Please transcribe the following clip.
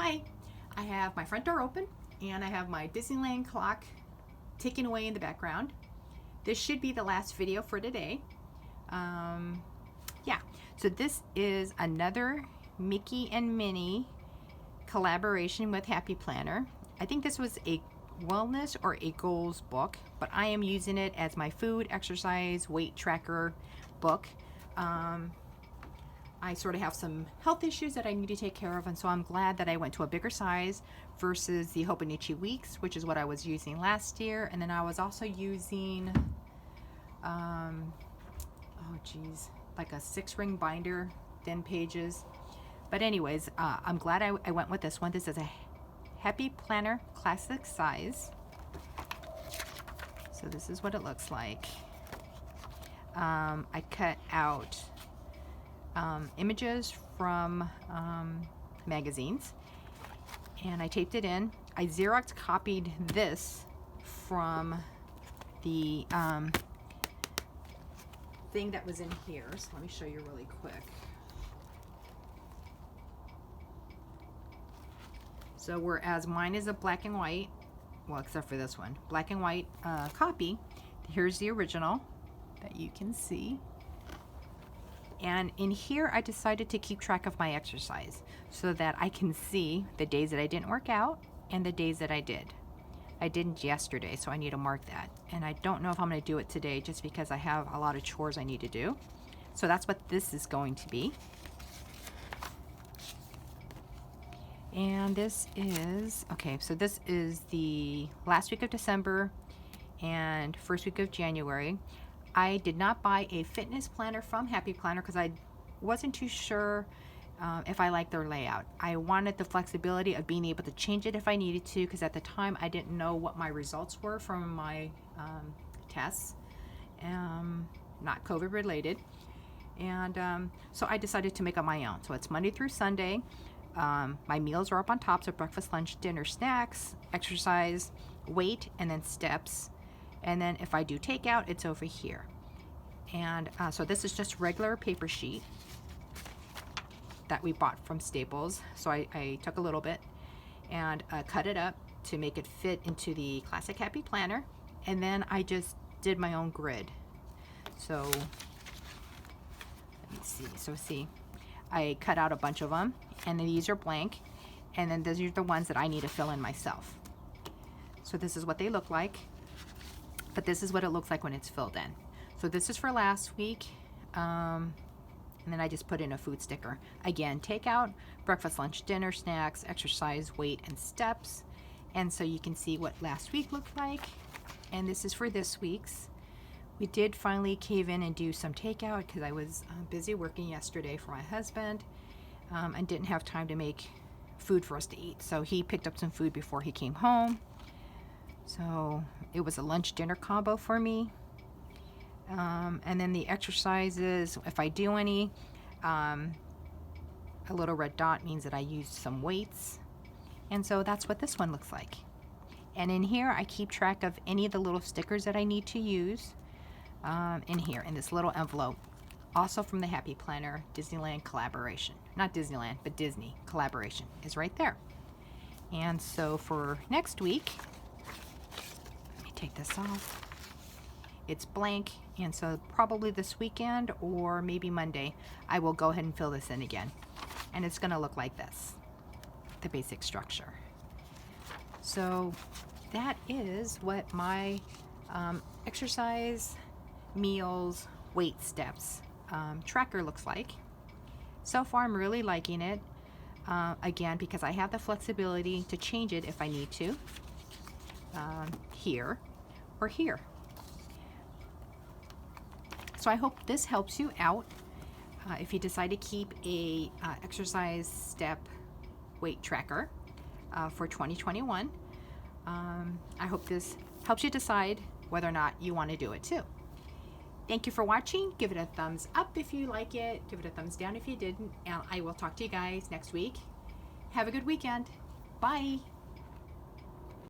Hi, I have my front door open and I have my Disneyland clock ticking away in the background. This should be the last video for today. Yeah, so this is another Mickey and Minnie collaboration with Happy Planner. I think this was a wellness or a goals book, but I am using it as my food, exercise, weight tracker book. I sort of have some health issues that I need to take care of, and so I'm glad that I went to a bigger size versus the Hobonichi Weeks, which is what I was using last year. And then I was also using, like a 6-ring binder, thin pages. But anyways, I'm glad I went with this one. This is a Happy Planner Classic Size. So this is what it looks like. I cut out images from magazines and I taped it in. I Xerox copied this from the thing that was in here. So let me show you really quick. So whereas mine is a black and white, well, except for this one, black and white copy, here's the original that you can see. And in here, I decided to keep track of my exercise so that I can see the days that I didn't work out and the days that I did. I didn't yesterday, so I need to mark that. And I don't know if I'm going to do it today just because I have a lot of chores I need to do. So that's what this is going to be. And this is, okay, so this is the last week of December and first week of January. I did not buy a fitness planner from Happy Planner because I wasn't too sure if I liked their layout. I wanted the flexibility of being able to change it if I needed to, because at the time I didn't know what my results were from my tests, not COVID related. And so I decided to make up my own. So it's Monday through Sunday. My meals are up on top, so breakfast, lunch, dinner, snacks, exercise, weight, and then steps. And then if I do takeout, it's over here. And so this is just regular paper sheet that we bought from Staples. So I took a little bit and cut it up to make it fit into the Classic Happy Planner. And then I just did my own grid. So let me see. So see, I cut out a bunch of them, and then these are blank. And then these are the ones that I need to fill in myself. So this is what they look like. But this is what it looks like when it's filled in. So this is for last week. And then I just put in a food sticker. Again, takeout, breakfast, lunch, dinner, snacks, exercise, weight, and steps. And so you can see what last week looked like. And this is for this week's. We did finally cave in and do some takeout because I was busy working yesterday for my husband and didn't have time to make food for us to eat. So he picked up some food before he came home. So it was a lunch dinner combo for me. And then the exercises, if I do any, a little red dot means that I used some weights. And so that's what this one looks like. And in here, I keep track of any of the little stickers that I need to use in here, in this little envelope. Also from the Happy Planner Disneyland collaboration. Not Disneyland, but Disney collaboration is right there. And so for next week, take this off. It's blank, and so probably this weekend or maybe Monday I will go ahead and fill this in again, and it's going to look like this, the basic structure. So that is what my exercise, meals, weight, steps tracker looks like. So far I'm really liking it, again, because I have the flexibility to change it if I need to, here or here. So I hope this helps you out if you decide to keep a exercise, step, weight tracker for 2021. I hope this helps you decide whether or not you want to do it too. Thank you for watching. Give it a thumbs up if you like it. Give it a thumbs down if you didn't. And I will talk to you guys next week. Have a good weekend. Bye.